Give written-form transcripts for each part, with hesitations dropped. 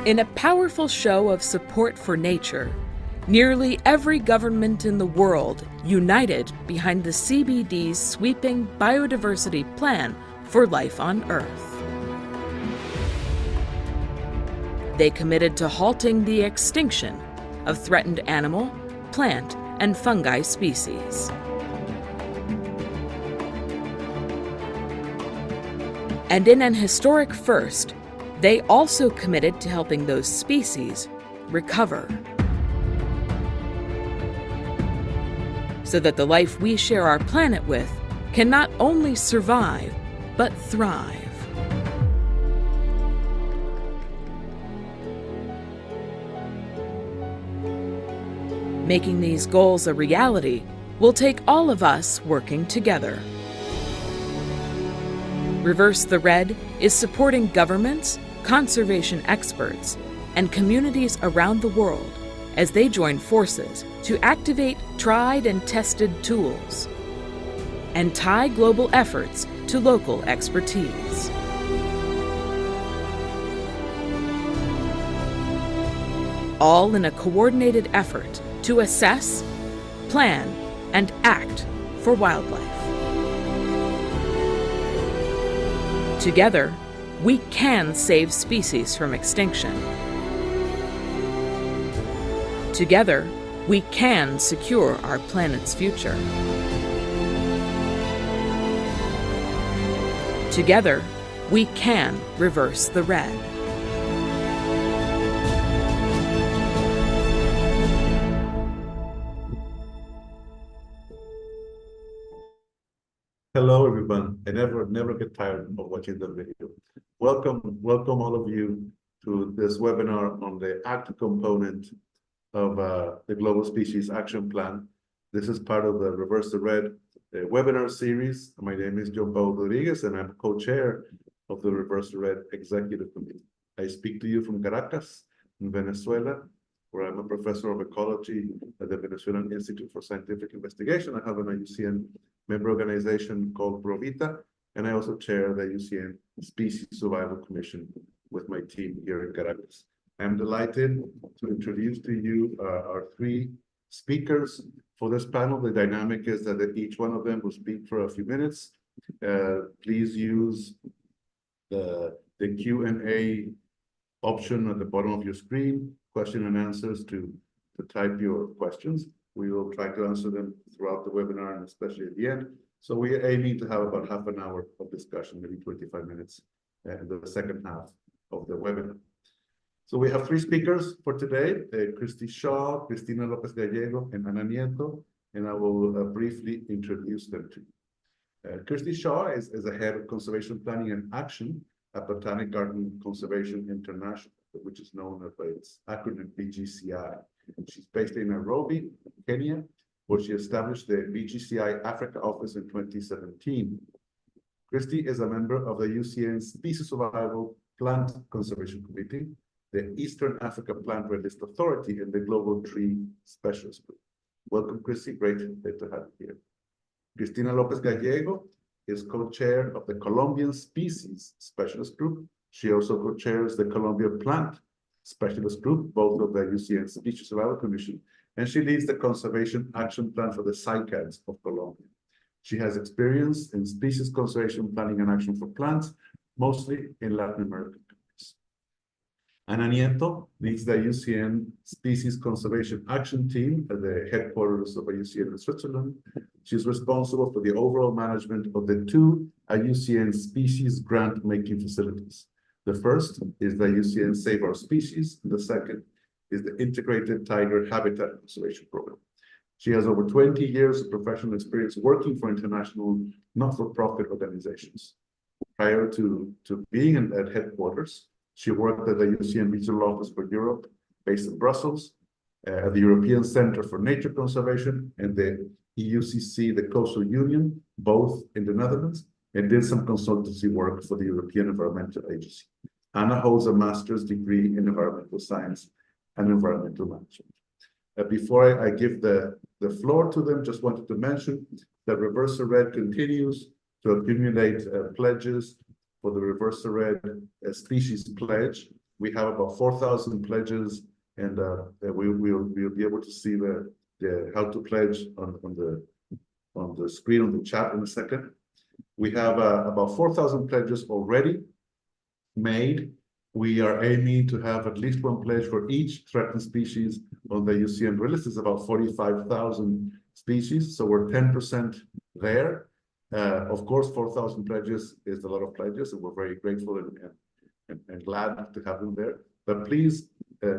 In a powerful show of support for nature, nearly every government in the world united behind the CBD's sweeping biodiversity plan for life on Earth. They committed to halting the extinction of threatened animal, plant, and fungi species. And in an historic first, they also committed to helping those species recover, so that the life we share our planet with can not only survive, but thrive. Making these goals a reality will take all of us working together. Reverse the Red is supporting governments, conservation experts, and communities around the world as they join forces to activate tried and tested tools and tie global efforts to local expertise. All in a coordinated effort to assess, plan, and act for wildlife. Together, we can save species from extinction. Together, we can secure our planet's future. Together, we can reverse the red. Hello, everyone. I never get tired of watching the video. Welcome all of you to this webinar on the ACT component of the Global Species Action Plan. This is part of the Reverse the Red webinar series. My name is John Paulo Rodriguez, and I'm co-chair of the Reverse the Red Executive Committee. I speak to you from Caracas, in Venezuela, where I'm a professor of ecology at the Venezuelan Institute for Scientific Investigation. I have an IUCN member organization called Provita, and I also chair the IUCN Species Survival Commission with my team here in Caracas. I'm delighted to introduce to you our three speakers for this panel. The dynamic is that each one of them will speak for a few minutes. Please use the Q&A option at the bottom of your screen, question and answers to type your questions. We will try to answer them throughout the webinar and especially at the end. So we are aiming to have about half an hour of discussion, maybe 25 minutes in the second half of the webinar. So we have three speakers for today, Christy Shaw, Cristina Lopez Gallego, and Ana Nieto, and I will briefly introduce them to you. Christy Shaw is the head of Conservation Planning and Action at Botanic Garden Conservation International, which is known by its acronym BGCI. She's based in Nairobi, Kenya, where she established the BGCI Africa office in 2017. Christy is a member of the IUCN Species Survival Plant Conservation Committee, the Eastern Africa Plant Red List Authority, and the Global Tree Specialist Group. Welcome, Christy. Great to have you here. Cristina Lopez Gallego is co-chair of the Colombian Species Specialist Group. She also co-chairs the Colombia Plant Specialist Group, both of the IUCN Species Survival Commission, and she leads the Conservation Action Plan for the Cycads of Colombia. She has experience in species conservation planning and action for plants, mostly in Latin American countries. Ana Nieto leads the IUCN Species Conservation Action Team at the headquarters of IUCN in Switzerland. She's responsible for the overall management of the two IUCN species grant-making facilities. The first is the IUCN Save Our Species, and the second is the Integrated Tiger Habitat Conservation Program. She has over 20 years of professional experience working for international not-for-profit organizations. Prior to being at headquarters, she worked at the IUCN Regional Office for Europe, based in Brussels, at the European Center for Nature Conservation, and the EUCC, the Coastal Union, both in the Netherlands, and did some consultancy work for the European Environmental Agency. Anna holds a master's degree in environmental science and environmental management. Before I give the floor to them, just wanted to mention that Reverse the Red continues to accumulate pledges for the Reverse the Red Species Pledge. We have about 4,000 pledges, and we'll be able to see the how to pledge on the screen on the chat in a second. We have about 4,000 pledges already made. We are aiming to have at least one pledge for each threatened species on the IUCN list. Is about 45,000 species, so we're 10% there. Of course, 4,000 pledges is a lot of pledges, and we're very grateful and glad to have them there. But please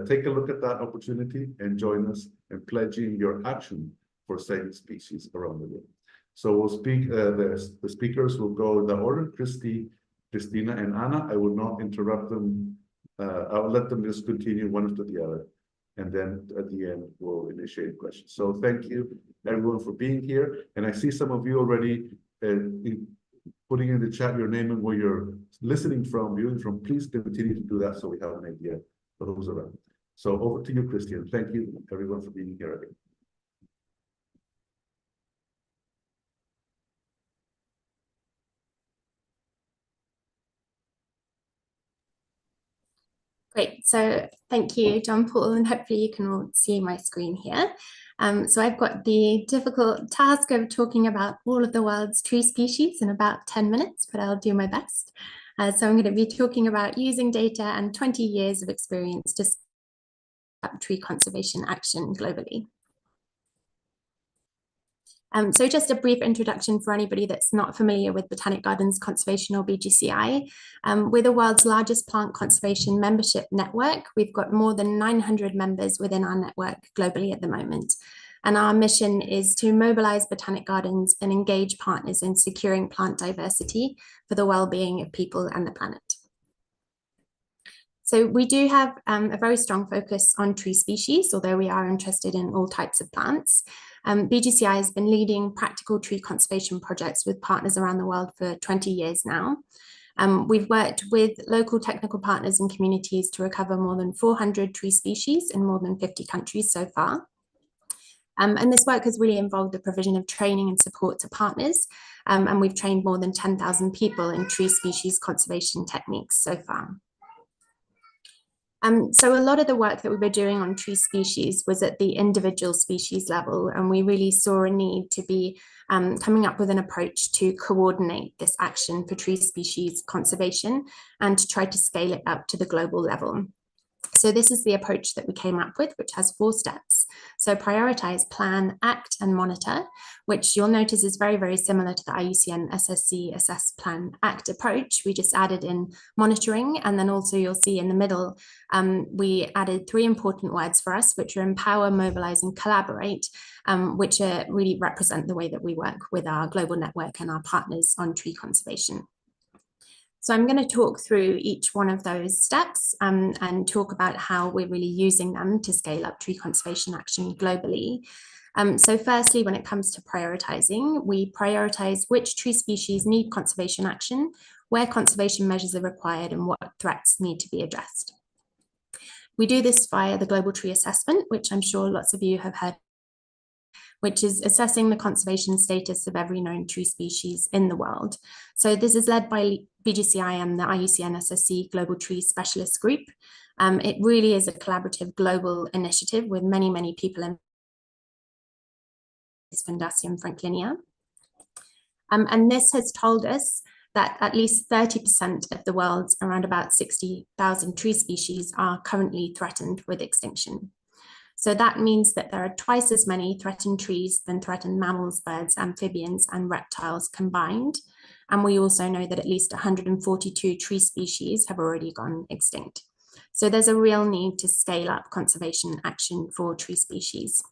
take a look at that opportunity and join us in pledging your action for saving species around the world. So we'll speak, the speakers will go in the order: Christina, and Anna. I will not interrupt them. I'll let them just continue one after the other. And then at the end, we'll initiate questions. So thank you, everyone, for being here. And I see some of you already putting in the chat your name and where you're listening from, viewing from. Please continue to do that so we have an idea for who's around. So over to you, Christian. Thank you, everyone, for being here again. Great, so thank you, John Paul, and hopefully you can all see my screen here. So I've got the difficult task of talking about all of the world's tree species in about 10 minutes, but I'll do my best. So I'm going to be talking about using data and 20 years of experience to scale up tree conservation action globally. So just a brief introduction for anybody that's not familiar with Botanic Gardens Conservation, or BGCI. We're the world's largest plant conservation membership network. We've got more than 900 members within our network globally at the moment. And our mission is to mobilize botanic gardens and engage partners in securing plant diversity for the well-being of people and the planet. So we do have a very strong focus on tree species, although we are interested in all types of plants. BGCI has been leading practical tree conservation projects with partners around the world for 20 years now. We've worked with local technical partners and communities to recover more than 400 tree species in more than 50 countries so far. And this work has really involved the provision of training and support to partners, and we've trained more than 10,000 people in tree species conservation techniques so far. So a lot of the work that we were doing on tree species was at the individual species level, and we really saw a need to be coming up with an approach to coordinate this action for tree species conservation and to try to scale it up to the global level. So this is the approach that we came up with, which has 4 steps. So prioritize, plan, act, and monitor, which you'll notice is very, very similar to the IUCN SSC assess, plan, act approach. We just added in monitoring, and then also you'll see in the middle, we added 3 important words for us, which are empower, mobilize, and collaborate, which really represent the way that we work with our global network and our partners on tree conservation. So I'm going to talk through each one of those steps and talk about how we're really using them to scale up tree conservation action globally. So firstly, when it comes to prioritizing, we prioritize which tree species need conservation action, where conservation measures are required, and what threats need to be addressed. We do this via the Global Tree Assessment, which I'm sure lots of you have heard, which is assessing the conservation status of every known tree species in the world. So this is led by BGCI and the IUCN SSC Global Tree Specialist Group. It really is a collaborative global initiative with many, many people in Fundación Franklinia. And this has told us that at least 30% of the world's around about 60,000 tree species are currently threatened with extinction. So that means that there are twice as many threatened trees than threatened mammals, birds, amphibians, and reptiles combined. And we also know that at least 142 tree species have already gone extinct. So there's a real need to scale up conservation action for tree species.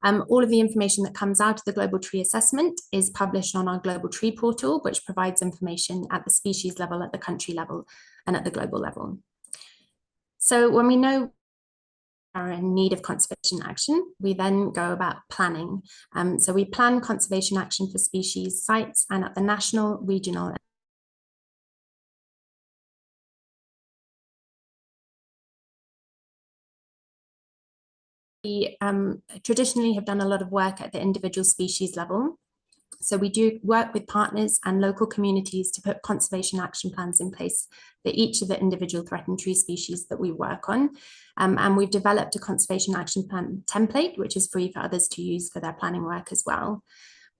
All of the information that comes out of the Global Tree Assessment is published on our Global Tree portal, which provides information at the species level, at the country level, and at the global level. So when we know are in need of conservation action, we then go about planning. So we plan conservation action for species sites and at the national, regional, we traditionally have done a lot of work at the individual species level. So we do work with partners and local communities to put conservation action plans in place for each of the individual threatened tree species that we work on. And we've developed a conservation action plan template, which is free for others to use for their planning work as well.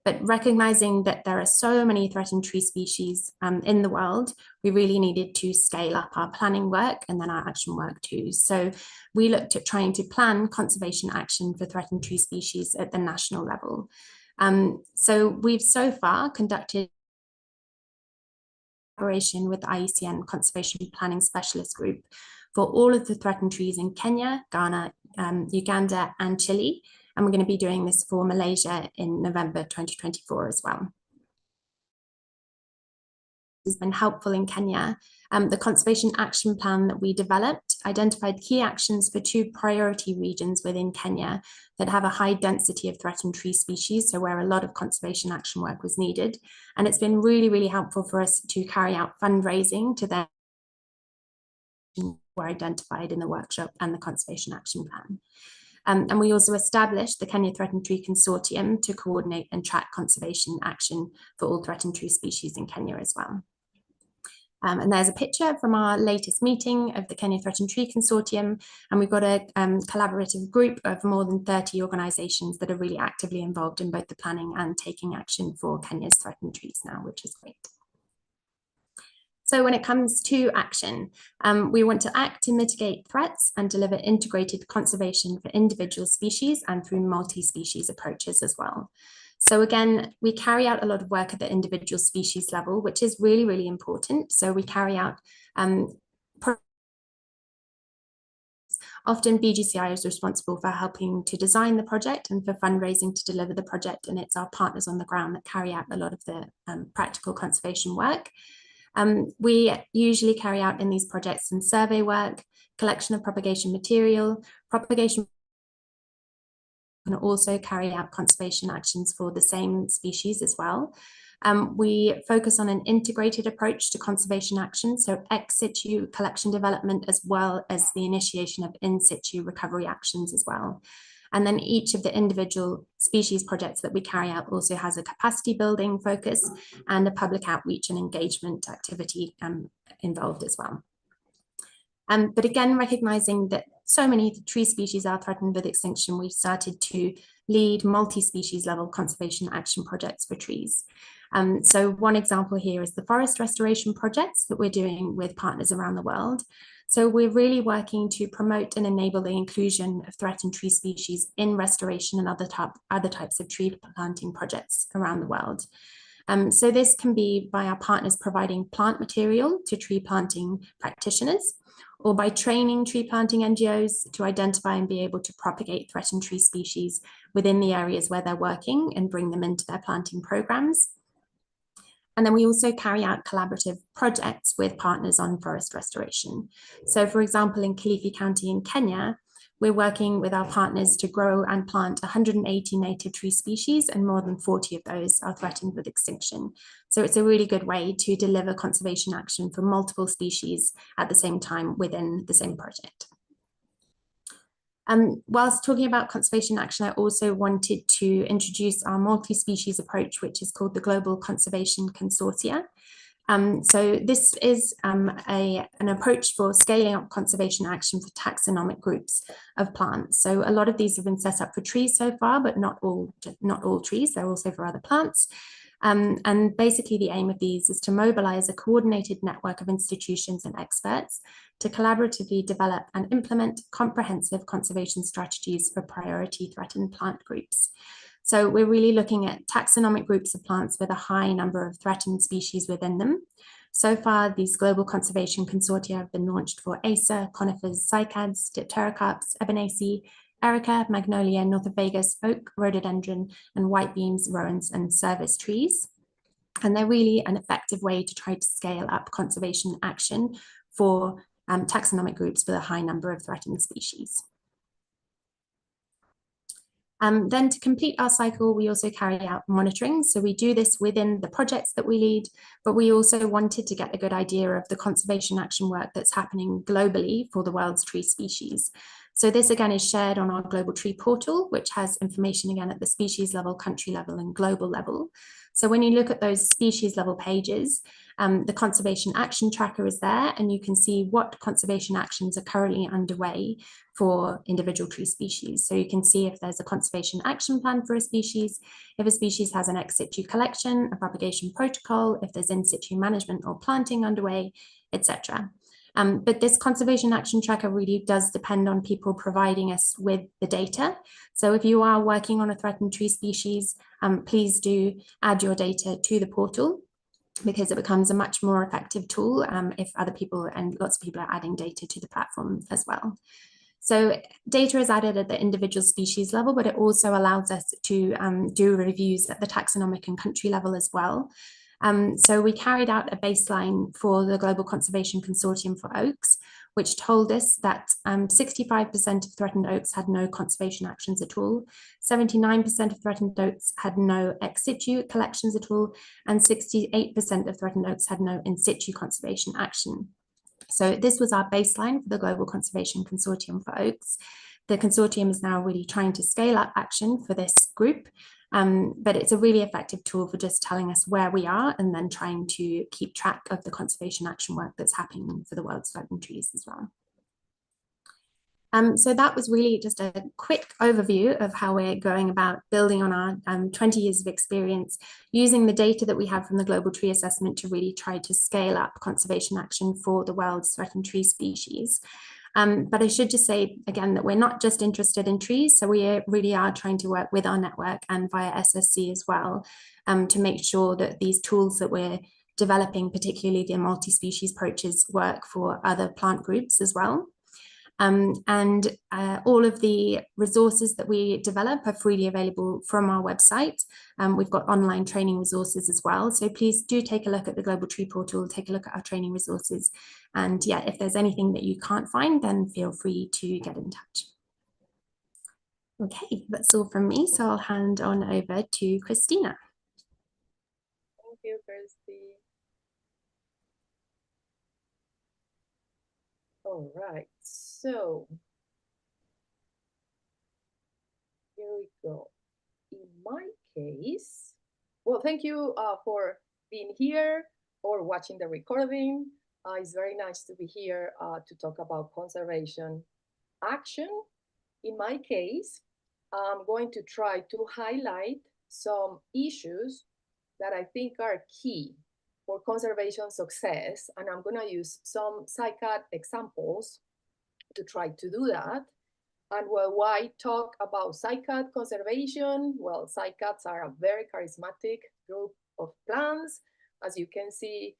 But recognizing that there are so many threatened tree species in the world, we really needed to scale up our planning work and then our action work too. So we looked at trying to plan conservation action for threatened tree species at the national level. So we've so far conducted collaboration with the IUCN Conservation Planning Specialist Group for all of the threatened trees in Kenya, Ghana, Uganda, and Chile. And we're going to be doing this for Malaysia in November 2024 as well. Has been helpful in Kenya. The conservation action plan that we developed identified key actions for 2 priority regions within Kenya that have a high density of threatened tree species, so where a lot of conservation action work was needed. And it's been really, really helpful for us to carry out fundraising to them were identified in the workshop and the conservation action plan. And we also established the Kenya Threatened Tree Consortium to coordinate and track conservation action for all threatened tree species in Kenya as well. And there's a picture from our latest meeting of the Kenya Threatened Tree Consortium, and we've got a collaborative group of more than 30 organisations that are really actively involved in both the planning and taking action for Kenya's threatened trees now, which is great. So when it comes to action, we want to act to mitigate threats and deliver integrated conservation for individual species and through multi-species approaches as well. So again, we carry out a lot of work at the individual species level, which is really, really important. So we carry out, often BGCI is responsible for helping to design the project and for fundraising to deliver the project. And it's our partners on the ground that carry out a lot of the practical conservation work. We usually carry out in these projects some survey work, collection of propagation material, propagation can also carry out conservation actions for the same species as well. We focus on an integrated approach to conservation action, so ex situ collection development as well as the initiation of in situ recovery actions as well. And then each of the individual species projects that we carry out also has a capacity building focus and a public outreach and engagement activity involved as well. But again, recognizing that so many tree species are threatened with extinction, we've started to lead multi-species level conservation action projects for trees. So one example here is the forest restoration projects that we're doing with partners around the world. So we're really working to promote and enable the inclusion of threatened tree species in restoration and other types of tree planting projects around the world. So this can be by our partners providing plant material to tree planting practitioners, or by training tree planting NGOs to identify and be able to propagate threatened tree species within the areas where they're working and bring them into their planting programs. And then we also carry out collaborative projects with partners on forest restoration. So for example, in Kilifi County in Kenya, we're working with our partners to grow and plant 180 native tree species, and more than 40 of those are threatened with extinction. So it's a really good way to deliver conservation action for multiple species at the same time within the same project. Whilst talking about conservation action, I also wanted to introduce our multi-species approach, which is called the Global Conservation Consortia. So this is an approach for scaling up conservation action for taxonomic groups of plants. So a lot of these have been set up for trees so far, but not all trees, they're also for other plants. And basically the aim of these is to mobilize a coordinated network of institutions and experts to collaboratively develop and implement comprehensive conservation strategies for priority threatened plant groups. So we're really looking at taxonomic groups of plants with a high number of threatened species within them. So far, these global conservation consortia have been launched for Acer, conifers, cycads, dipterocarps, ebonaceae, erica, magnolia, nothofagus, oak, rhododendron, and white beams, rowans, and service trees. And they're really an effective way to try to scale up conservation action for taxonomic groups with a high number of threatened species. Then to complete our cycle, we also carry out monitoring. So we do this within the projects that we lead, but we also wanted to get a good idea of the conservation action work that's happening globally for the world's tree species. So this again is shared on our Global Tree portal, which has information again at the species level, country level, and global level. So when you look at those species level pages, the conservation action tracker is there, and you can see what conservation actions are currently underway for individual tree species. So you can see if there's a conservation action plan for a species, if a species has an ex situ collection, a propagation protocol, if there's in situ management or planting underway, etc. But this conservation action tracker really does depend on people providing us with the data. So if you are working on a threatened tree species, please do add your data to the portal, because it becomes a much more effective tool if other people and lots of people are adding data to the platform as well. So data is added at the individual species level, but it also allows us to do reviews at the taxonomic and country level as well. So we carried out a baseline for the Global Conservation Consortium for Oaks, which told us that 65% of threatened oaks had no conservation actions at all, 79% of threatened oaks had no ex situ collections at all, and 68% of threatened oaks had no in situ conservation action. So this was our baseline for the Global Conservation Consortium for Oaks. The consortium is now really trying to scale up action for this group, but it's a really effective tool for just telling us where we are and then trying to keep track of the conservation action work that's happening for the world's threatened trees as well. So that was really just a quick overview of how we're going about building on our 20 years of experience, using the data that we have from the Global Tree Assessment to really try to scale up conservation action for the world's threatened tree species. But I should just say again that we're not just interested in trees, so we really are trying to work with our network and via SSC as well to make sure that these tools that we're developing, particularly the multi-species approaches, work for other plant groups as well. All of the resources that we develop are freely available from our website. We've got online training resources as well. So please do take a look at the Global Tree portal, take a look at our training resources. And yeah, if there's anything that you can't find, then feel free to get in touch. Okay, that's all from me. So I'll hand on over to Christina. Thank you, Kirsty. All right, so here we go. In my case, well, thank you for being here or watching the recording. It's very nice to be here to talk about conservation action. In my case, I'm going to try to highlight some issues that I think are key for conservation success, and I'm going to use some Cycad examples to try to do that. And why talk about Cycad conservation? Well, Cycads are a very charismatic group of plants. As you can see,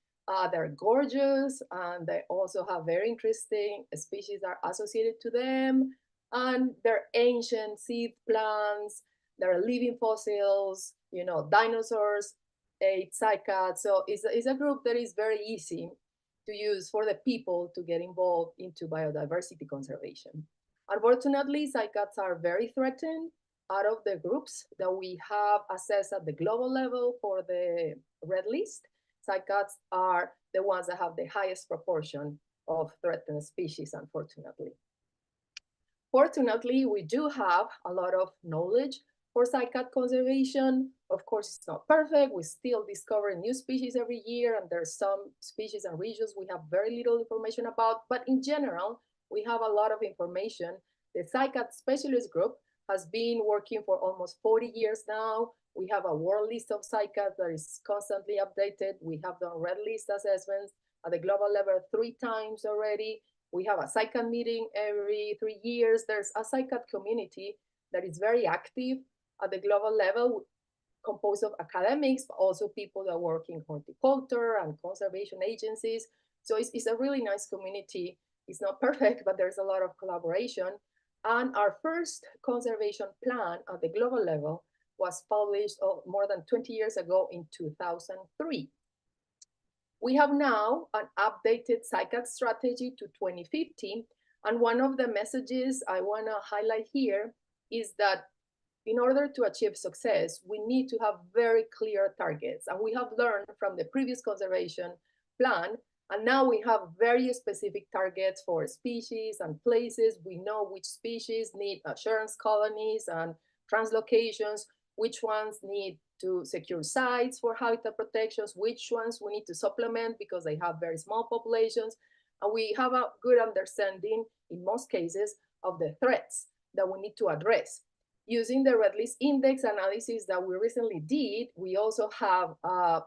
they're gorgeous, and they also have very interesting species that are associated to them. And they're ancient seed plants, they're living fossils, you know, dinosaurs ate cycads. So it's a group that is very easy to use for the people to get involved into biodiversity conservation. Unfortunately, cycads are very threatened. Out of the groups that we have assessed at the global level for the red list, cycads are the ones that have the highest proportion of threatened species, unfortunately. Fortunately, we do have a lot of knowledge for cycad conservation. Of course, it's not perfect. We still discover new species every year, and there's some species and regions we have very little information about. But in general, we have a lot of information. The Cycad specialist group has been working for almost 40 years now. We have a world list of cycads that is constantly updated. We have done red list assessments at the global level 3 times already. We have a Cycad meeting every 3 years. There's a Cycad community that is very active at the global level, composed of academics, but also people that work in horticulture and conservation agencies. So it's a really nice community. It's not perfect, but there's a lot of collaboration. And our first conservation plan at the global level was published more than 20 years ago in 2003. We have now an updated Cycad strategy to 2050. And one of the messages I want to highlight here is that in order to achieve success, we need to have very clear targets. And we have learned from the previous conservation plan And now we have very specific targets for species and places. We know which species need assurance colonies and translocations, which ones need to secure sites for habitat protections, which ones we need to supplement because they have very small populations. And we have a good understanding, in most cases, of the threats that we need to address. Using the Red List Index analysis that we recently did, we also have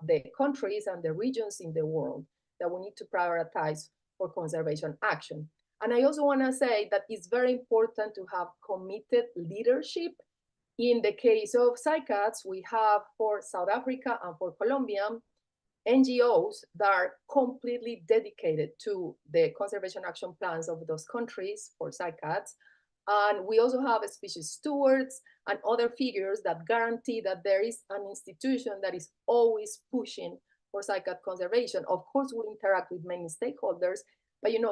the countries and the regions in the world that we need to prioritize for conservation action. And I also want to say that it's very important to have committed leadership. In the case of Cycads, we have for South Africa and for Colombia, NGOs that are completely dedicated to the conservation action plans of those countries for Cycads. And we also have species stewards and other figures that guarantee that there is an institution that is always pushing for Cycad conservation. Of course, we interact with many stakeholders, but in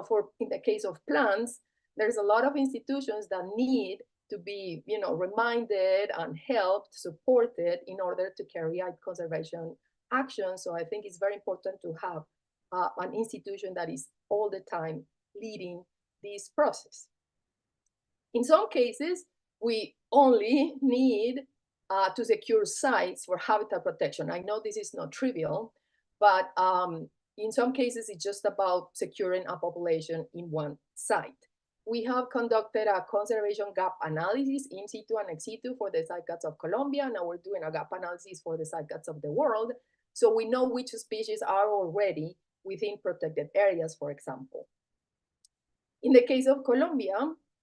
the case of plants, there's a lot of institutions that need to be reminded and helped, supported in order to carry out conservation action. So I think it's very important to have an institution that is all the time leading this process. In some cases, we only need to secure sites for habitat protection. I know this is not trivial, but in some cases, it's just about securing a population in one site. We have conducted a conservation gap analysis in situ and ex situ for the Cycads of Colombia. Now we're doing a gap analysis for the Cycads of the world. So we know which species are already within protected areas, for example. In the case of Colombia,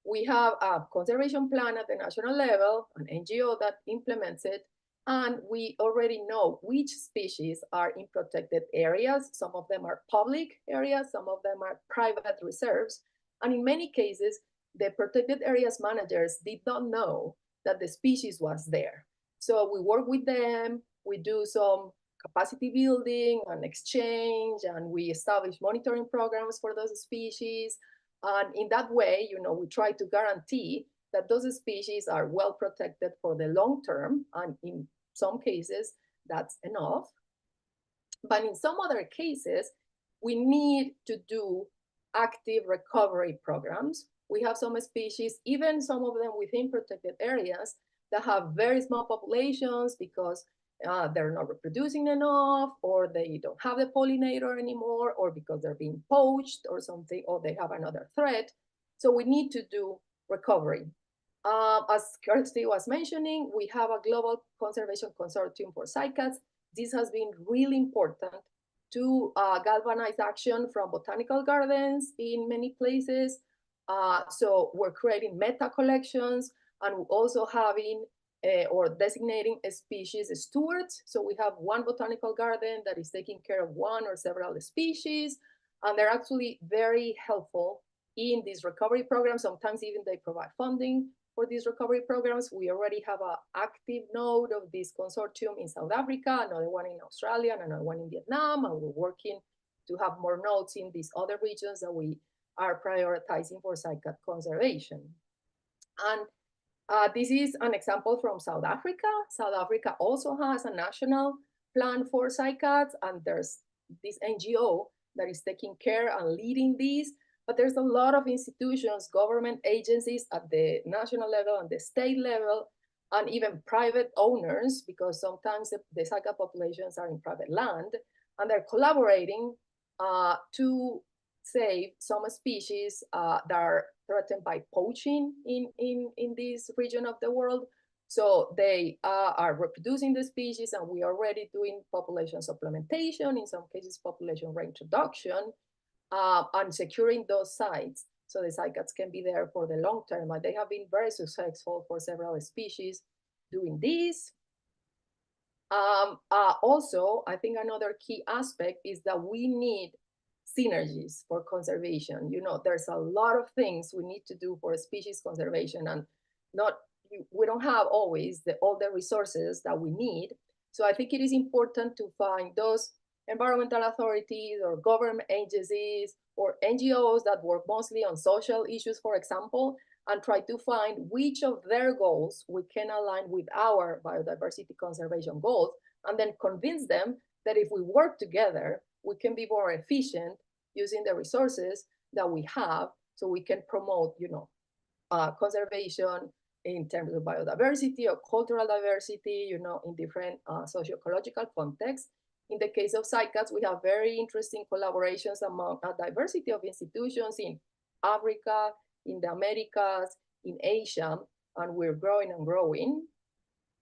we have a conservation plan at the national level, an NGO that implements it, and we already know which species are in protected areas. Some of them are public areas, some of them are private reserves. And in many cases, the protected areas managers did not know that the species was there. So we work with them, we do some capacity building and exchange, and we establish monitoring programs for those species. And in that way, we try to guarantee that those species are well protected for the long term. And in some cases, that's enough. But in some other cases, we need to do active recovery programs. We have some species, even some of them within protected areas, that have very small populations because they're not reproducing enough, or they don't have the pollinator anymore, or because they're being poached or something, or they have another threat. So we need to do recovery. As Kirsty was mentioning, we have a global conservation consortium for cycads. This has been really important to galvanize action from botanical gardens in many places. So we're creating meta collections, and we're also having or designating species stewards. So we have one botanical garden that is taking care of one or several species, and they're actually very helpful in these recovery programs. Sometimes even they provide funding for these recovery programs. We already have an active node of this consortium in South Africa, another one in Australia, and another one in Vietnam, and we're working to have more nodes in these other regions that we are prioritizing for cycad conservation. And this is an example from South Africa. South Africa also has a national plan for cycads, and there's this NGO that is taking care and leading these. But there's a lot of institutions, government agencies at the national level and the state level, and even private owners, because sometimes the cycad populations are in private land, and they're collaborating to save some species that are threatened by poaching in this region of the world. So they are reproducing the species, and we are already doing population supplementation, in some cases population reintroduction, and securing those sites so the cycads can be there for the long term. And they have been very successful for several species doing this. Also, I think another key aspect is that we need synergies for conservation. There's a lot of things we need to do for species conservation, and we don't have always all the resources that we need. So I think it is important to find those environmental authorities or government agencies or NGOs that work mostly on social issues, for example, and try to find which of their goals we can align with our biodiversity conservation goals, and then convince them that if we work together, we can be more efficient using the resources that we have so we can promote, conservation in terms of biodiversity or cultural diversity, in different socio-ecological contexts. In the case of Cycad, we have very interesting collaborations among a diversity of institutions in Africa, in the Americas, in Asia, and we're growing and growing.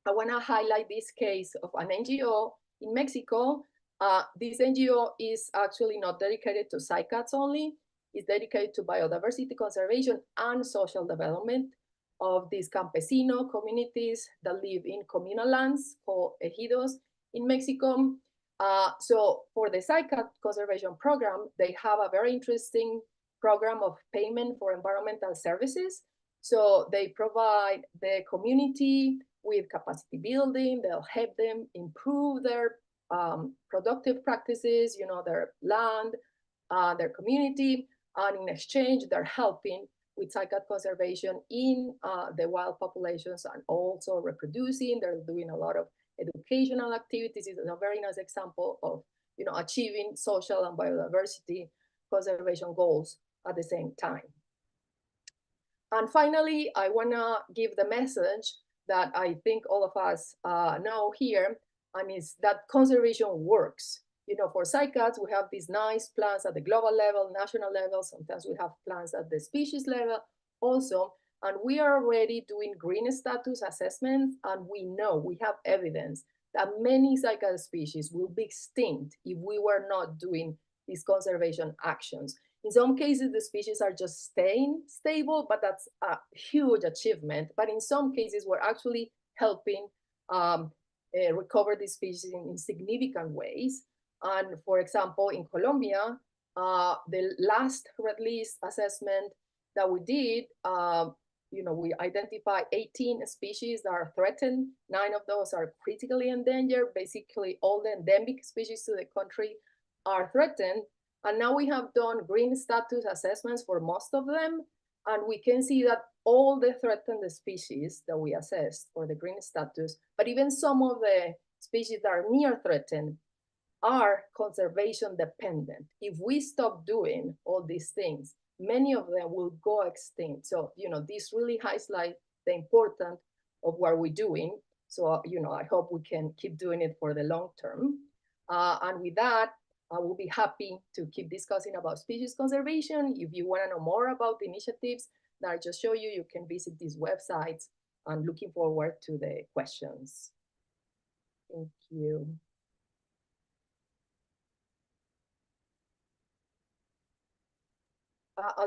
I want to highlight this case of an NGO in Mexico. This NGO is actually not dedicated to Cycads only. It's dedicated to biodiversity conservation and social development of these campesino communities that live in communal lands called ejidos in Mexico. So for the Cycad conservation program, they have a very interesting program of payment for environmental services. So they provide the community with capacity building. They'll help them improve their productive practices, their land, their community, and in exchange, they're helping with Cycad conservation in the wild populations and also reproducing. They're doing a lot of educational activities. It's a very nice example of achieving social and biodiversity conservation goals at the same time. And finally, I want to give the message that I think all of us know here, and is that conservation works. For Cycads, we have these nice plans at the global level, national level. Sometimes we have plans at the species level also. And we are already doing green status assessments, and we have evidence that many Cycad species will be extinct if we were not doing these conservation actions. In some cases, the species are just staying stable, but that's a huge achievement. But in some cases, we're actually helping recover these species in significant ways. And for example, in Colombia, the last red list assessment that we did, we identified 18 species that are threatened. 9 of those are critically endangered. Basically, all the endemic species to the country are threatened. And now we have done green status assessments for most of them. And we can see that all the threatened species that we assessed for the green status, but even some of the species that are near threatened, are conservation dependent. If we stop doing all these things, many of them will go extinct. So, this really highlights the importance of what we're doing. So, I hope we can keep doing it for the long term. And with that, I will be happy to keep discussing about species conservation. If you want to know more about the initiatives that I just showed you, you can visit these websites. I'm looking forward to the questions. Thank you.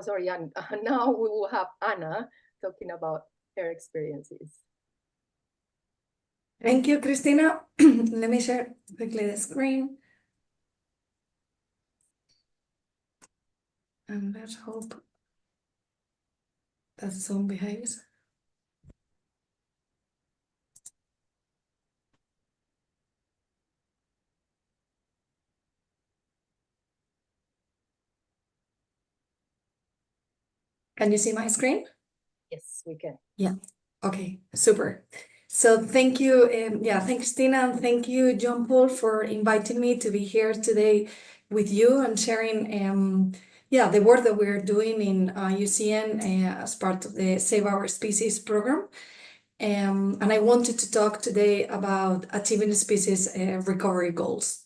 Sorry, and now we will have Anna talking about her experiences. Thank you, Cristina. Let me share quickly the screen. And let's hope that Zoom behaves. Can you see my screen? Yes, we can. Yeah. Okay, super. So thank you, thanks, Cristina, and thank you, John Paul, for inviting me to be here today with you and sharing the work that we're doing in UCN as part of the Save Our Species program. And I wanted to talk today about achieving species recovery goals.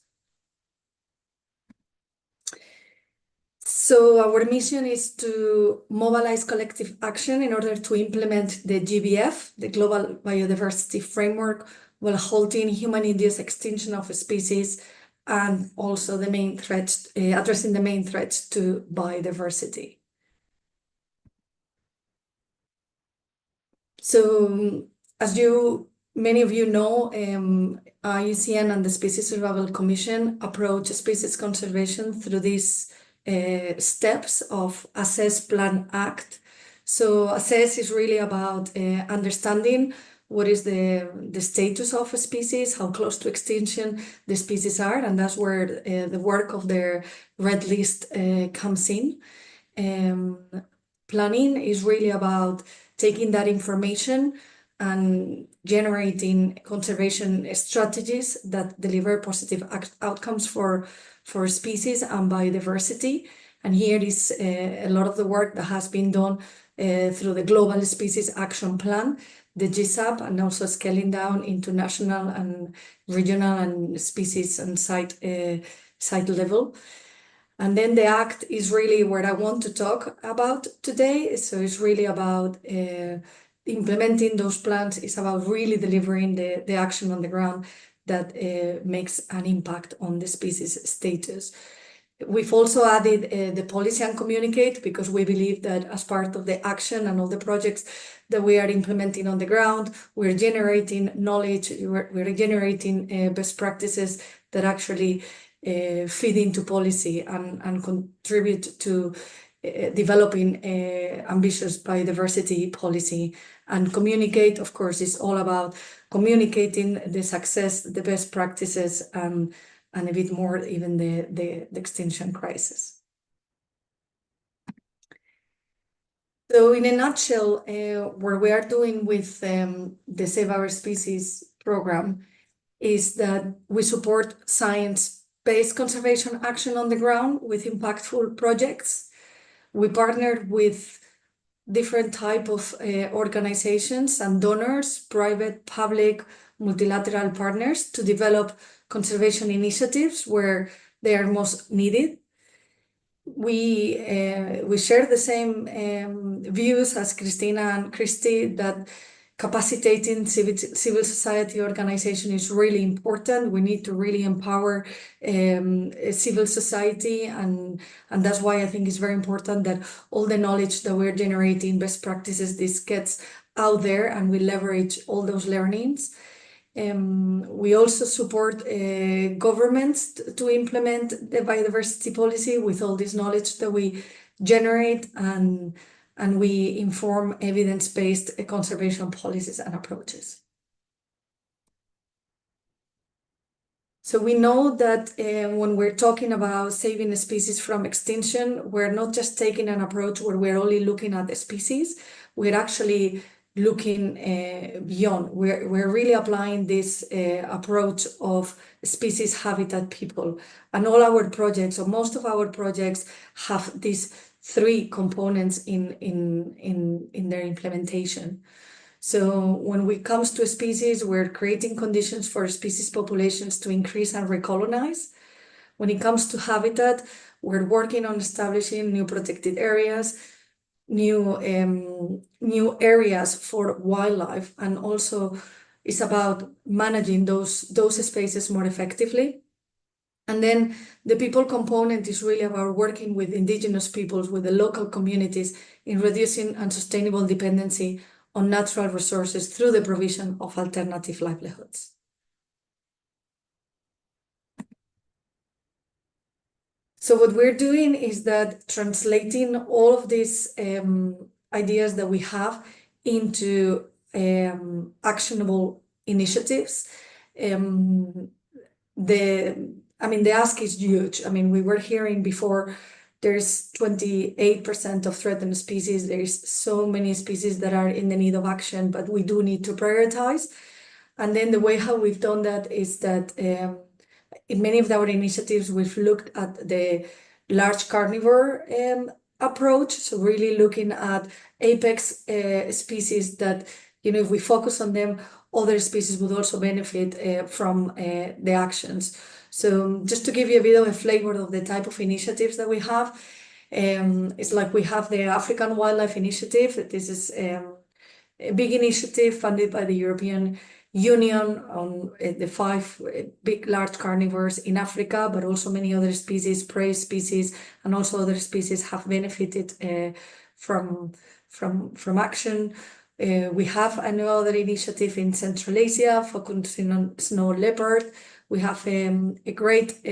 So our mission is to mobilize collective action in order to implement the GBF, the Global Biodiversity Framework, while halting human-induced extinction of species and also the main threats, addressing the main threats to biodiversity. So, as many of you know, IUCN and the Species Survival Commission approach species conservation through these steps of assess, plan, act. So assess is really about understanding what is the status of a species, how close to extinction the species are, and that's where the work of the red list comes in. Planning is really about taking that information and generating conservation strategies that deliver positive outcomes for species and biodiversity. And here is a lot of the work that has been done through the Global Species Action Plan, the GSAP, and also scaling down into national and regional and species and site level. And then the act is really what I want to talk about today. So it's really about implementing those plans. It's about really delivering the action on the ground that makes an impact on the species status. We've also added the policy and communicate, because we believe that as part of the action and all the projects that we are implementing on the ground, we're generating knowledge, we're generating best practices that actually feed into policy and contribute to developing ambitious biodiversity policy. And communicate, of course, is all about communicating the success, the best practices, and a bit more even the extinction crisis. So in a nutshell, what we are doing with the Save Our Species program is that we support science-based conservation action on the ground with impactful projects. We partnered with different type of organizations and donors, private, public, multilateral partners, to develop conservation initiatives where they are most needed. We share the same views as Christina and Christy, that capacitating civil society organization is really important. We need to really empower civil society, and that's why I think it's very important that all the knowledge that we're generating, best practices, this gets out there and we leverage all those learnings. We also support governments to implement the biodiversity policy with all this knowledge that we generate, and we inform evidence-based conservation policies and approaches. So we know that when we're talking about saving a species from extinction, we're not just taking an approach where we're only looking at the species, we're actually looking beyond. We're really applying this approach of species, habitat, people. And all our projects, or most of our projects, have these three components in their implementation. So when it comes to species, we're creating conditions for species populations to increase and recolonize. When it comes to habitat, we're working on establishing new protected areas, new areas for wildlife, and also it's about managing those spaces more effectively. And then the people component is really about working with indigenous peoples, with the local communities, in reducing unsustainable dependency on natural resources through the provision of alternative livelihoods. So what we're doing is that translating all of these ideas that we have into actionable initiatives. The ask is huge. I mean, we were hearing before, there's 28% of threatened species. There's so many species that are in the need of action, but we do need to prioritize. And then the way how we've done that is that in many of our initiatives, we've looked at the large carnivore approach. So really looking at apex species that, if we focus on them, other species would also benefit from the actions. So just to give you a bit of a flavor of the type of initiatives that we have, it's like we have the African Wildlife Initiative. This is a big initiative funded by the European Union on the 5 big large carnivores in Africa, but also many other species, prey species, and also other species have benefited from action. We have another initiative in Central Asia focusing on snow leopard. We have a great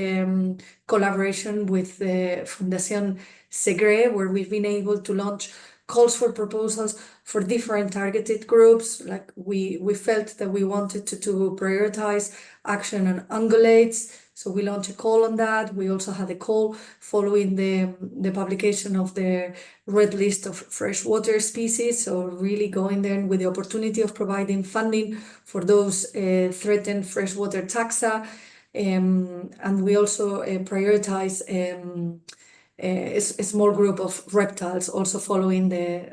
collaboration with Fundación Segre, where we've been able to launch calls for proposals for different targeted groups. Like we felt that we wanted to prioritize action on ungulates, So we launched a call on that. We also had a call following the publication of the red list of freshwater species. So really going there with the opportunity of providing funding for those threatened freshwater taxa. And we also prioritize a small group of reptiles, also following the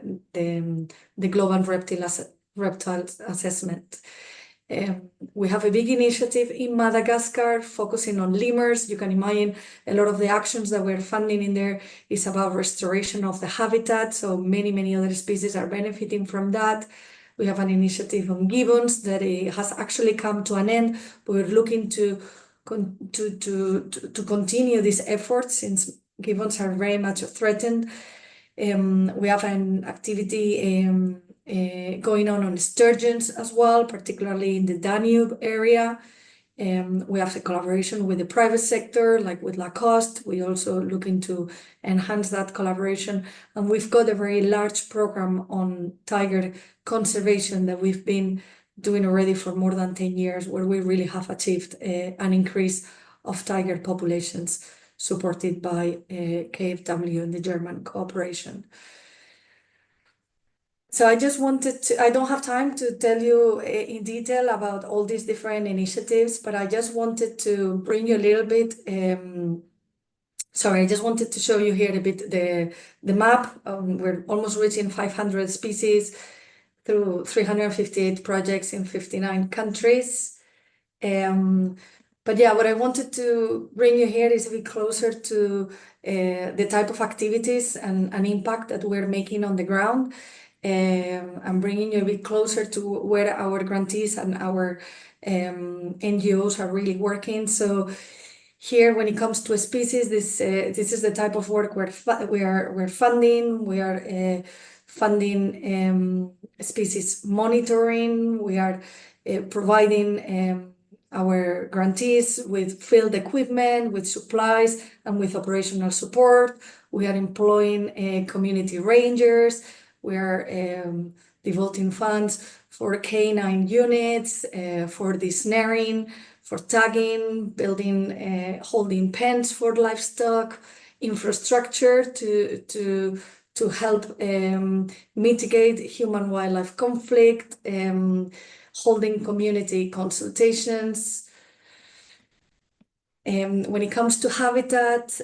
global reptile assessment. We have a big initiative in Madagascar focusing on lemurs. You can imagine a lot of the actions that we're funding in there is about restoration of the habitat. So many other species are benefiting from that. We have an initiative on gibbons that has actually come to an end. We're looking to continue these efforts since gibbons are very much threatened. We have an activity going on sturgeons as well, particularly in the Danube area. We have a collaboration with the private sector, like with Lacoste. We also looking to enhance that collaboration. And we've got a very large program on tiger conservation that we've been doing already for more than 10 years, where we really have achieved an increase of tiger populations supported by KfW and the German cooperation. So I just wanted to, I don't have time to tell you in detail about all these different initiatives, but I just wanted to bring you a little bit, sorry, I just wanted to show you here a bit the map. We're almost reaching 500 species through 358 projects in 59 countries. But yeah, what I wanted to bring you here is a bit closer to the type of activities and impact that we're making on the ground. I'm bringing you a bit closer to where our grantees and our NGOs are really working. So here, when it comes to a species, this is the type of work we're funding. We are funding species monitoring. We are providing our grantees with field equipment, with supplies, and with operational support. We are employing community rangers. We are devoting funds for canine units, for the snaring, for tagging, building holding pens for livestock, infrastructure to help mitigate human-wildlife conflict, holding community consultations. When it comes to habitat,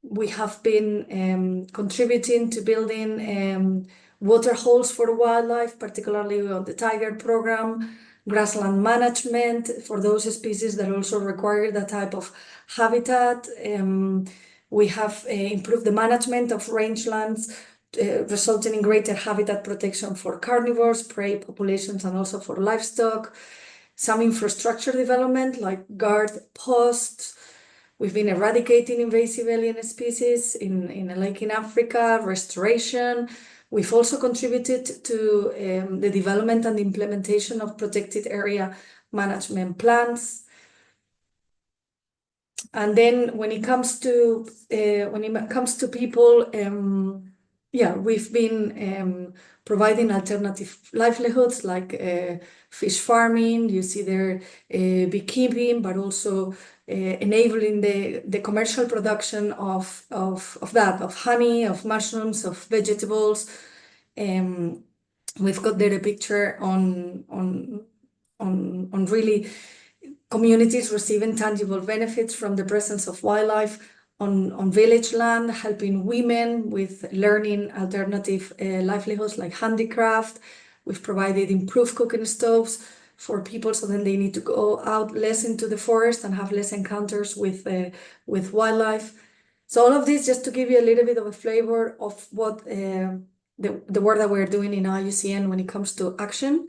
we have been contributing to building water holes for wildlife, particularly on the tiger program, grassland management for those species that also require that type of habitat. We have improved the management of rangelands, resulting in greater habitat protection for carnivores, prey populations, and also for livestock. Some infrastructure development like guard posts. We've been eradicating invasive alien species in a lake in Africa, restoration. We've also contributed to the development and implementation of protected area management plans. And then when it comes to people, yeah, we've been providing alternative livelihoods like fish farming. You see there beekeeping, but also enabling the commercial production of honey, of mushrooms, of vegetables. We've got there a picture on really communities receiving tangible benefits from the presence of wildlife on village land, helping women with learning alternative livelihoods like handicraft. We've provided improved cooking stoves for people, so then they need to go out less into the forest and have less encounters with wildlife. So all of this just to give you a little bit of a flavor of what the work that we're doing in IUCN when it comes to action.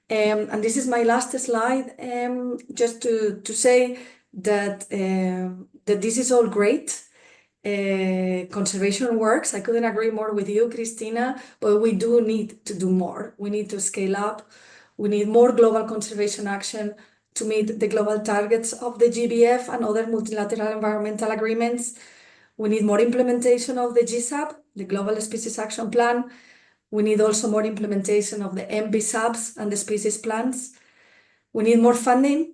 And this is my last slide, just to say that this is all great. Conservation works. I couldn't agree more with you, Cristina, but we do need to do more. We need to scale up. We need more global conservation action to meet the global targets of the GBF and other multilateral environmental agreements. We need more implementation of the GSAP, the Global Species Action Plan. We need also more implementation of the MBSAPs and the species plans. We need more funding.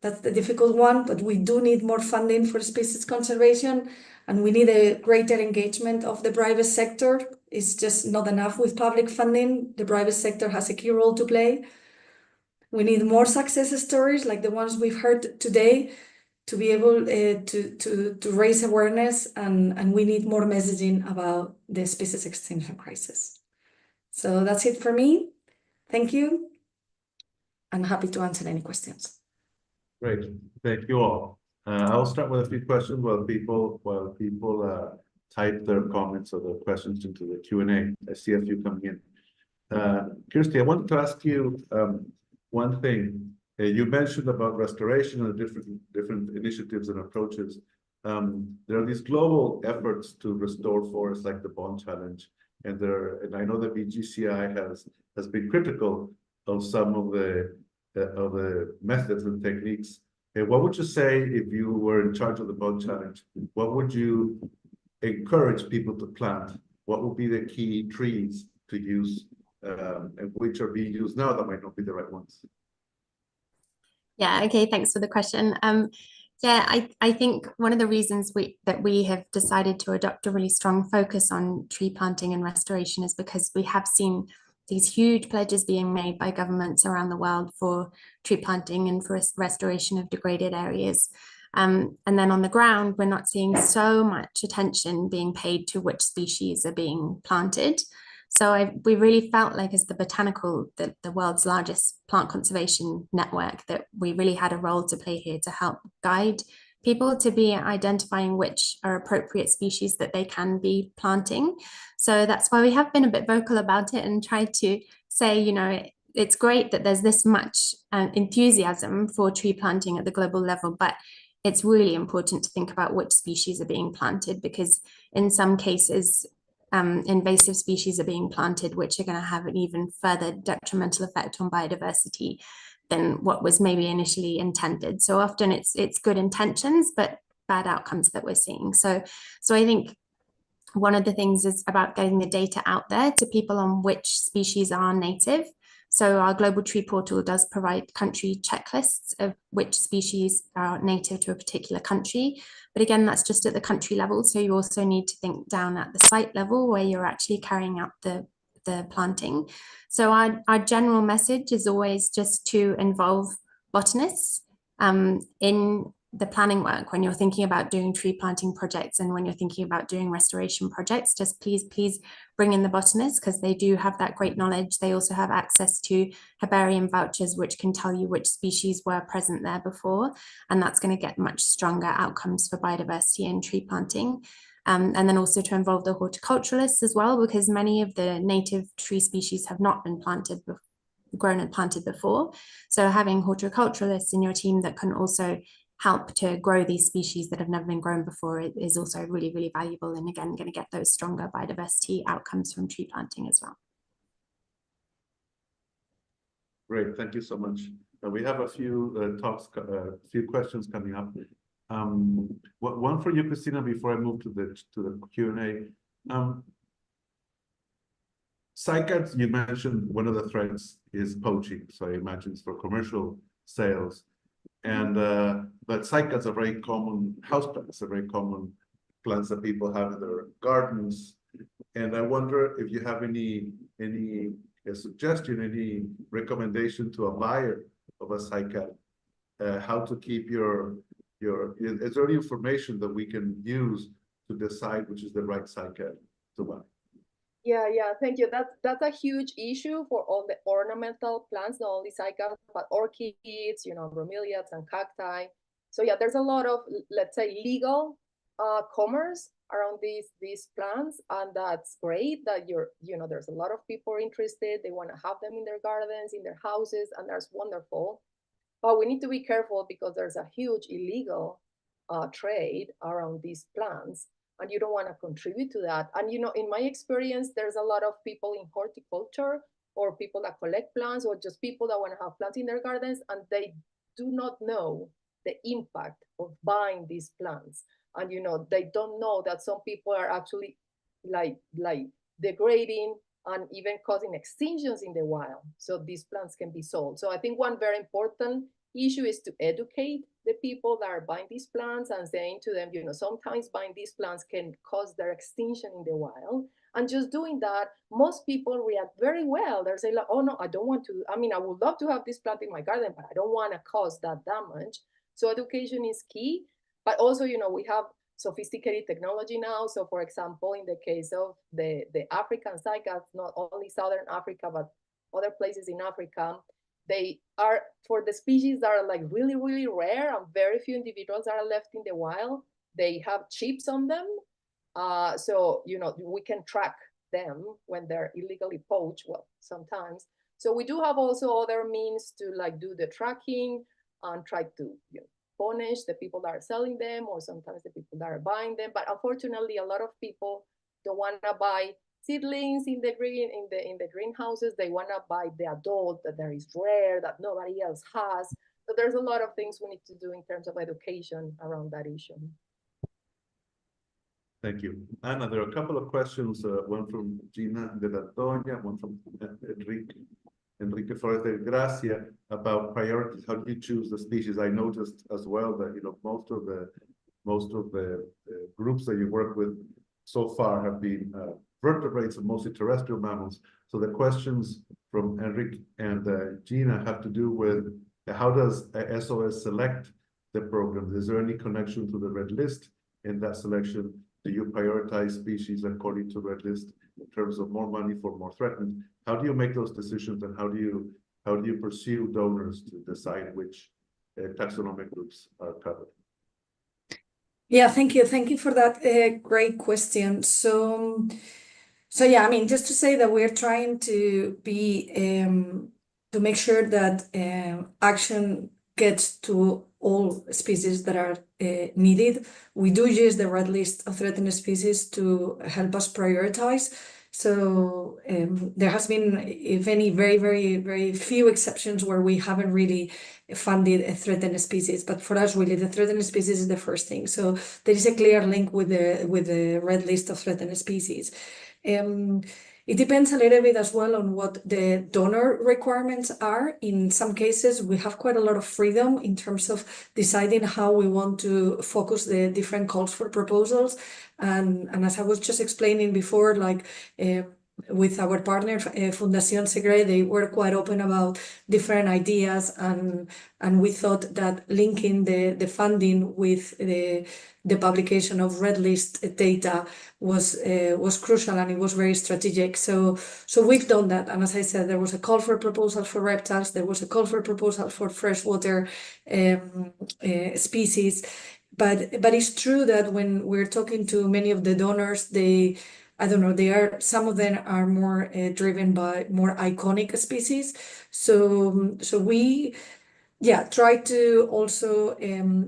That's the difficult one, but we do need more funding for species conservation, and we need a greater engagement of the private sector. It's just not enough with public funding. The private sector has a key role to play. We need more success stories like the ones we've heard today to be able to raise awareness, and we need more messaging about the species extinction crisis. So that's it for me. Thank you. I'm happy to answer any questions. Great, thank you all. I'll start with a few questions while people type their comments or their questions into the Q&A. I see a few coming in. Kirsty, I wanted to ask you one thing. You mentioned about restoration and different initiatives and approaches. There are these global efforts to restore forests, like the Bond Challenge, and I know that BGCI has been critical of some of the methods and techniques. What would you say if you were in charge of the Bond Challenge? What would you encourage people to plant? What would be the key trees to use, and which are being used now that might not be the right ones? Yeah, okay, thanks for the question. Yeah, I think one of the reasons that we have decided to adopt a really strong focus on tree planting and restoration is because we have seen these huge pledges being made by governments around the world for tree planting and for restoration of degraded areas. And then on the ground, we're not seeing so much attention being paid to which species are being planted. So we really felt like, as the the world's largest plant conservation network, that we really had a role to play here to help guide people to be identifying which are appropriate species that they can be planting. So that's why we have been a bit vocal about it and tried to say, you know, it's great that there's this much enthusiasm for tree planting at the global level, but it's really important to think about which species are being planted, because in some cases, invasive species are being planted, which are going to have an even further detrimental effect on biodiversity than what was maybe initially intended. So often it's good intentions, but bad outcomes that we're seeing. So I think one of the things is about getting the data out there to people on which species are native. So our global tree portal does provide country checklists of which species are native to a particular country. But again, that's just at the country level. So you also need to think down at the site level where you're actually carrying out the planting. So our general message is always just to involve botanists in the planning work when you're thinking about doing tree planting projects, and when you're thinking about doing restoration projects. Just please bring in the botanists, because they do have that great knowledge. They also have access to herbarium vouchers, which can tell you which species were present there before, and that's going to get much stronger outcomes for biodiversity and tree planting. And then also to involve the horticulturalists as well, because many of the native tree species have not been grown and planted before. So having horticulturalists in your team that can also help to grow these species that have never been grown before is also really, really valuable. And again, going to get those stronger biodiversity outcomes from tree planting as well. Great, thank you so much. We have a few few questions coming up. One for you, Christina, before I move to the Q&A. Cycad, you mentioned one of the threats is poaching, so I imagine it's for commercial sales. And but cycads are very common houseplants, are very common plants that people have in their gardens. And I wonder if you have any suggestion, any recommendation to a buyer of a cycad, how to keep is there any information that we can use to decide which is the right cycad to buy? Yeah, thank you. That's a huge issue for all the ornamental plants, not only cycads, but orchids, bromeliads and cacti. So yeah, there's a lot of, let's say, legal commerce around these plants, and that's great that there's a lot of people interested. They want to have them in their gardens, in their houses, and that's wonderful. But we need to be careful, because there's a huge illegal trade around these plants, and you don't want to contribute to that. And in my experience, there's a lot of people in horticulture, or people that collect plants, or just people that want to have plants in their gardens, and they do not know the impact of buying these plants. And they don't know that some people are actually like degrading and even causing extinctions in the wild, so these plants can be sold. So I think one very important issue is to educate the people that are buying these plants and saying to them, sometimes buying these plants can cause their extinction in the wild. And just doing that, most people react very well. They're saying, like, oh no, I don't want to. I mean, I would love to have this plant in my garden, but I don't want to cause that damage. So education is key. But also, we have sophisticated technology now. So for example, in the case of the African cycads, not only Southern Africa, but other places in Africa, they are, for the species that are like really, really rare and very few individuals are left in the wild, they have chips on them. So, we can track them when they're illegally poached, well, sometimes. So we do have also other means to like do the tracking and try to punish the people that are selling them, or sometimes the people that are buying them. But unfortunately, a lot of people don't want to buy seedlings in the greenhouses. They want to buy the adult that there is rare, that nobody else has. So there's a lot of things we need to do in terms of education around that issue. Thank you. Anna, there are a couple of questions, one from Gina de la Doña, one from Enrique Flores de Gracia, about priorities. How do you choose the species? I noticed as well that most of the groups that you work with so far have been vertebrates and mostly terrestrial mammals. So the questions from Enrique and Gina have to do with how does SOS select the programs? Is there any connection to the red list in that selection? Do you prioritize species according to red list in terms of more money for more threatened? How do you make those decisions, and how do you pursue donors to decide which taxonomic groups are covered? Yeah, thank you for that great question. So yeah, I mean, just to say that we're trying to be to make sure that action gets to all species that are needed. We do use the red list of threatened species to help us prioritize. So there has been, if any, very, very, very few exceptions where we haven't really funded a threatened species. But for us, really, the threatened species is the first thing. So there is a clear link with the red list of threatened species. It depends a little bit as well on what the donor requirements are. In some cases, we have quite a lot of freedom in terms of deciding how we want to focus the different calls for proposals. And as I was just explaining before, like with our partner, Fundación Segre, they were quite open about different ideas, and we thought that linking the funding with the publication of red list data was crucial, and it was very strategic. So we've done that, and as I said, there was a call for proposals for reptiles, there was a call for proposal for freshwater species, but it's true that when we're talking to many of the donors, I don't know, some of them are more driven by more iconic species. So we try to also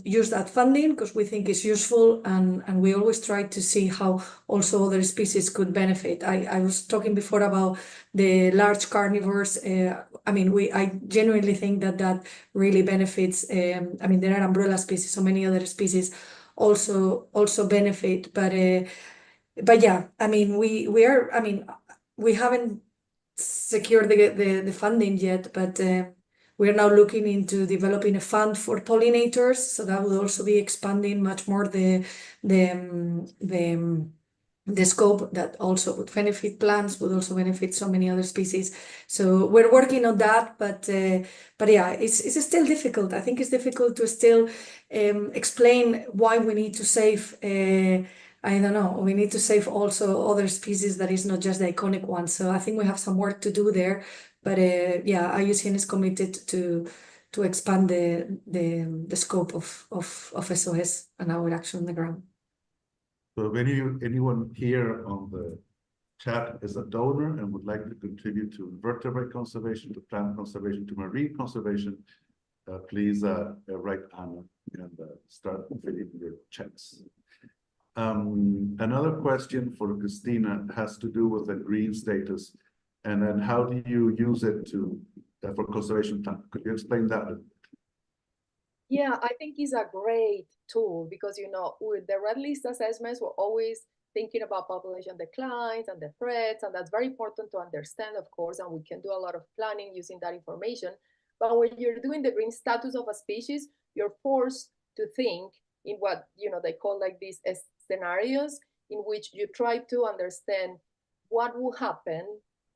use that funding because we think it's useful, and we always try to see how also other species could benefit. I was talking before about the large carnivores. I genuinely think that really benefits. I mean, there are umbrella species, so many other species also benefit, but yeah, I mean, we haven't secured the funding yet, but we are now looking into developing a fund for pollinators, so that will also be expanding much more the scope that also would benefit plants, would also benefit so many other species. So we're working on that, but yeah, it's still difficult. I think it's difficult to still explain why we need to save. I don't know, we need to save also other species that is not just the iconic ones. So I think we have some work to do there. But yeah, IUCN is committed to expand the scope of SOS and our action on the ground. So if anyone here on the chat is a donor and would like to contribute to vertebrate conservation, to plant conservation, to marine conservation, please write Anna and start filling your checks. Another question for Cristina has to do with the green status, and then how do you use it for conservation time? Could you explain that? Yeah, I think it's a great tool because, with the red list assessments, we're always thinking about population declines and the threats, and that's very important to understand, of course, and we can do a lot of planning using that information. But when you're doing the green status of a species, you're forced to think in what, they call like these scenarios, in which you try to understand what will happen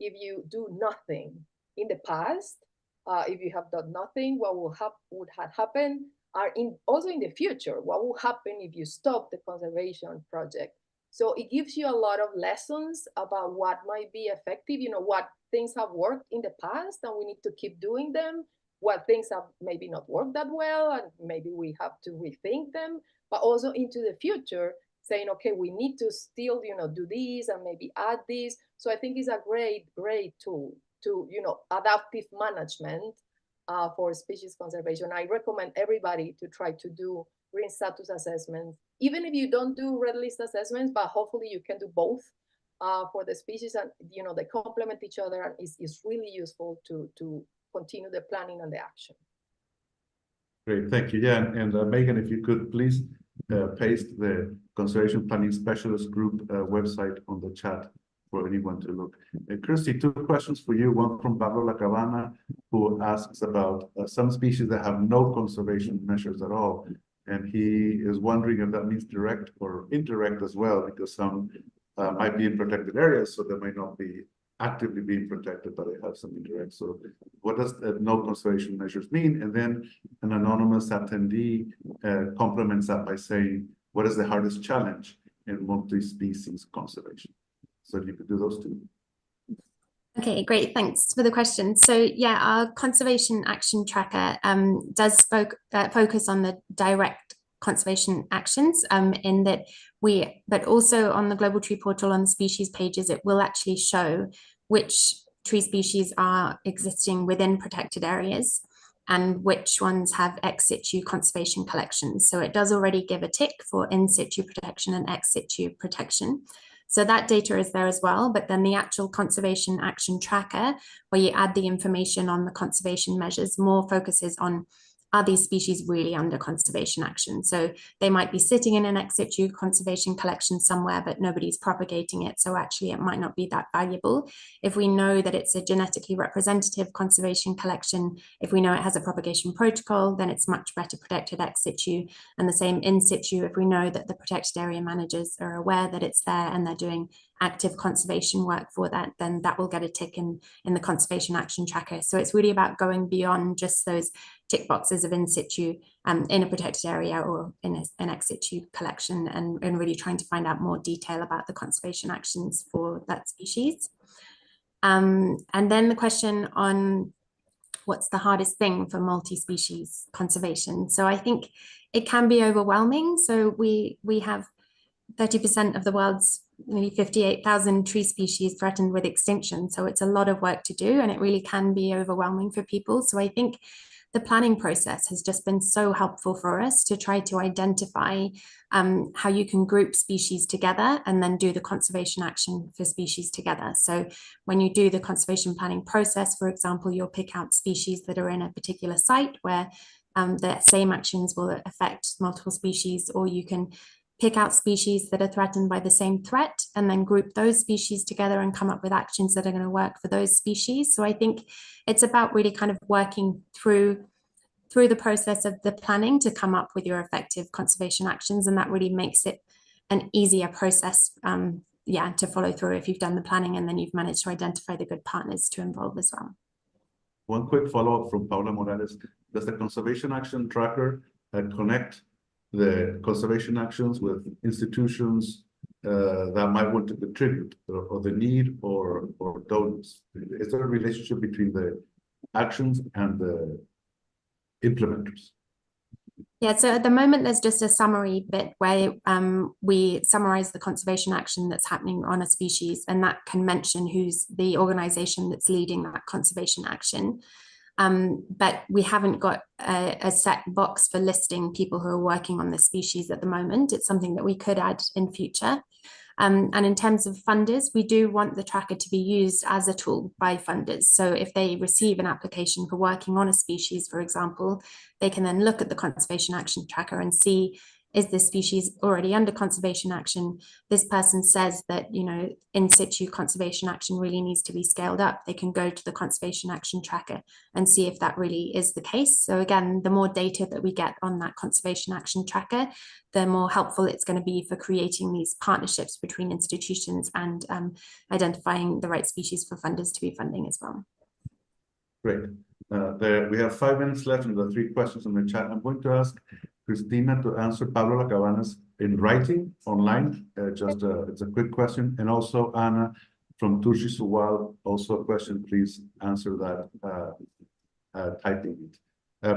if you do nothing in the past. If you have done nothing, what would have happened? Also in the future, what will happen if you stop the conservation project? So it gives you a lot of lessons about what might be effective, what things have worked in the past and we need to keep doing them, what things have maybe not worked that well and maybe we have to rethink them, but also into the future, saying, okay, we need to still, do this and maybe add this. So I think it's a great, great tool to, adaptive management for species conservation. I recommend everybody to try to do green status assessments, even if you don't do red list assessments, but hopefully you can do both for the species, and they complement each other, and it's really useful to continue the planning and the action. Great, thank you. Yeah, and Megan, if you could please paste the Conservation Planning Specialist Group website on the chat for anyone to look. Kirsty, two questions for you. One from Pablo Lacabana, who asks about some species that have no conservation measures at all. And he is wondering if that means direct or indirect as well, because some might be in protected areas, so they might not be actively being protected, but they have some indirect. So what does no conservation measures mean? And then an anonymous attendee complements that by saying, what is the hardest challenge in multi-species conservation? So if you could do those two. Okay, great. Thanks for the question. So yeah, our conservation action tracker does focus on the direct conservation actions in that but also on the Global Tree Portal on the species pages, it will actually show which tree species are existing within protected areas and which ones have ex situ conservation collections. So it does already give a tick for in situ protection and ex situ protection. So that data is there as well, but then the actual conservation action tracker, where you add the information on the conservation measures, more focuses on, are these species really under conservation action? So they might be sitting in an ex situ conservation collection somewhere, but nobody's propagating it. So actually it might not be that valuable. If we know that it's a genetically representative conservation collection, if we know it has a propagation protocol, then it's much better protected ex situ. And the same in situ, if we know that the protected area managers are aware that it's there and they're doing active conservation work for that, then that will get a tick in the conservation action tracker. So it's really about going beyond just those tick boxes of in situ in a protected area or in an ex situ collection, and really trying to find out more detail about the conservation actions for that species. And then the question on what's the hardest thing for multi-species conservation. So I think it can be overwhelming. So we have 30% of the world's maybe 58,000 tree species threatened with extinction. So it's a lot of work to do, and it really can be overwhelming for people. So I think the planning process has just been so helpful for us to try to identify how you can group species together and then do the conservation action for species together. So when you do the conservation planning process, for example, you'll pick out species that are in a particular site where the same actions will affect multiple species, or you can pick out species that are threatened by the same threat and then group those species together and come up with actions that are going to work for those species. So I think it's about really kind of working through the process of the planning to come up with your effective conservation actions, and that really makes it an easier process to follow through if you've done the planning and then you've managed to identify the good partners to involve as well. One quick follow-up from Paula Morales. Does the conservation action tracker connect the conservation actions with institutions that might want to contribute, or the need, or donors? Is there a relationship between the actions and the implementers? Yeah, so at the moment, there's just a summary bit where we summarize the conservation action that's happening on a species, and that can mention who's the organization that's leading that conservation action. But we haven't got a set box for listing people who are working on the species at the moment. It's something that we could add in future. And in terms of funders, we do want the tracker to be used as a tool by funders. So if they receive an application for working on a species, for example, they can then look at the conservation action tracker and see is this species already under conservation action? This person says that, you know, in situ conservation action really needs to be scaled up. They can go to the conservation action tracker and see if that really is the case. So again, the more data that we get on that conservation action tracker, the more helpful it's going to be for creating these partnerships between institutions and identifying the right species for funders to be funding as well. Great. We have 5 minutes left and the 3 questions in the chat. I'm going to ask Cristina to answer Pablo Lacabanas in writing online. It's a quick question. And also Anna from Turshi Suwal, also a question. Please answer that typing it.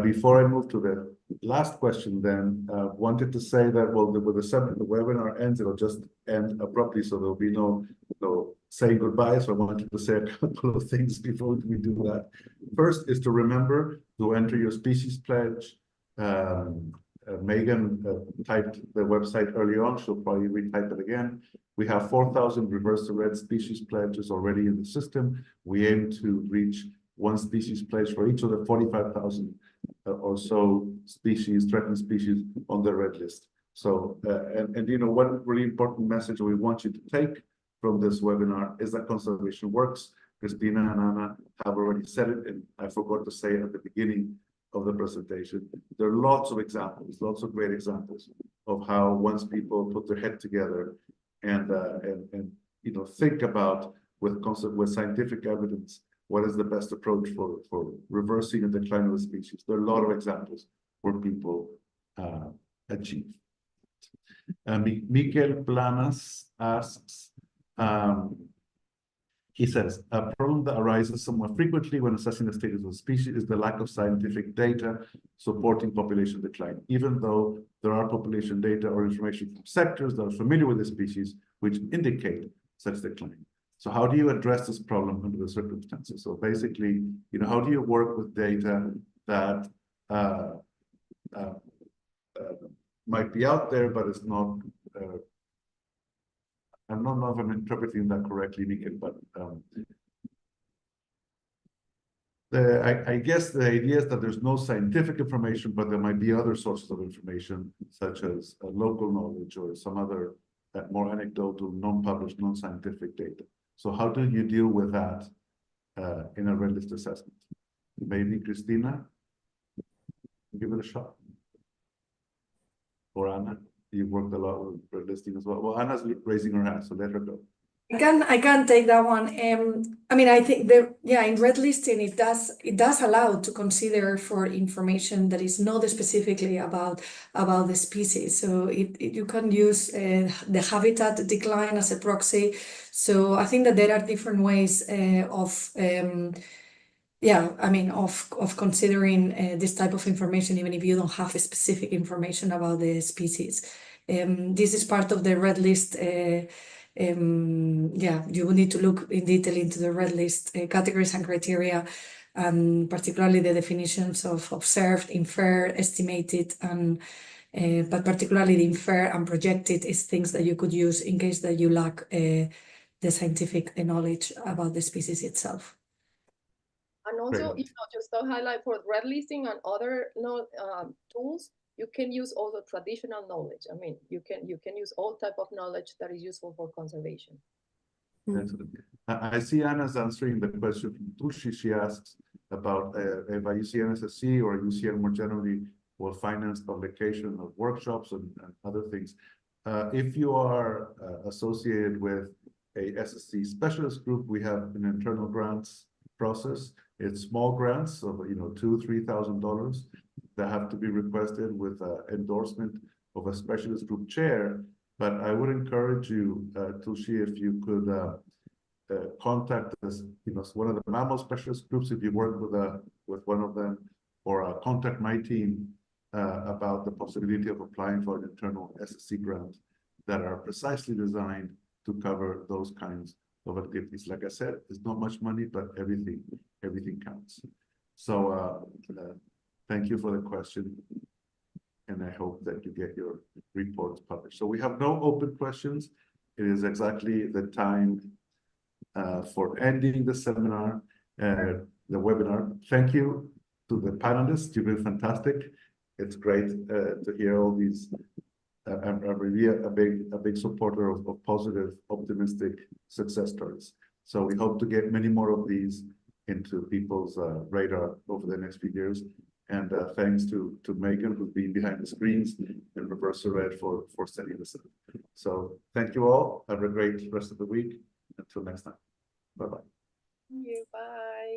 Before I move to the last question, then wanted to say that with the webinar ends, it'll just end abruptly, so there'll be no saying goodbye. So I wanted to say a couple of things before we do that. First is to remember to enter your species pledge. Megan typed the website early on. She'll probably retype it again. We have 4,000 reverse to red species pledges already in the system. We aim to reach 1 species pledge for each of the 45,000 or so species, threatened species on the red list. So, and you know, one really important message we want you to take from this webinar is that conservation works. Cristina and Anna have already said it, and I forgot to say it at the beginning of the presentation. There are lots of examples, lots of great examples of how once people put their head together and you know, think about with scientific evidence what is the best approach for reversing the decline of the species. There are a lot of examples where people achieve. Mikel Planas asks, he says, a problem that arises somewhat frequently when assessing the status of a species is the lack of scientific data supporting population decline, even though there are population data or information from sectors that are familiar with the species which indicate such decline. So how do you address this problem under the circumstances? So basically, you know, how do you work with data that might be out there, but it's not, I don't know if I'm interpreting that correctly, Mikel, but I guess the idea is that there's no scientific information, but there might be other sources of information, such as local knowledge or some other more anecdotal, non-published, non-scientific data. So how do you deal with that in a red list assessment? Maybe Cristina, give it a shot. Or Anna, you've worked a lot with red listing as well. Well, Anna's raising her hand, so let her go. I can take that one. I mean, I think in red listing it does allow to consider for information that is not specifically about the species. So you can use the habitat decline as a proxy. So I think that there are different ways of considering this type of information, even if you don't have specific information about the species. This is part of the red list. You will need to look in detail into the red list categories and criteria, and particularly the definitions of observed, inferred, estimated, and but particularly the inferred and projected is things that you could use in case that you lack the scientific knowledge about the species itself. And also, you know, just to highlight for red listing and other tools, you can use also traditional knowledge. I mean, you can use all type of knowledge that is useful for conservation. Excellent. I see Anna's answering the question from Turshi. She asks about if IUCN SSC or IUCN more generally will finance publication of workshops and other things. If you are associated with a SSC specialist group, we have an internal grants process. It's small grants of $2,000-3,000 that have to be requested with endorsement of a specialist group chair. But I would encourage you, Turshi, if you could contact us, one of the mammal specialist groups if you work with one of them, or contact my team about the possibility of applying for an internal SSC grant that are precisely designed to cover those kinds of activities. Like I said, it's not much money, but everything counts. So thank you for the question, and I hope that you get your reports published. So we have no open questions. It is exactly the time for ending the seminar, the webinar. Thank you to the panelists. You've been fantastic. It's great to hear all these I'm really a big supporter of positive, optimistic success stories. So we hope to get many more of these into people's radar over the next few years. And thanks to Megan, who's been behind the screens, and Professor Red for setting this up. So thank you all. Have a great rest of the week. Until next time. Bye-bye. Thank you. Bye.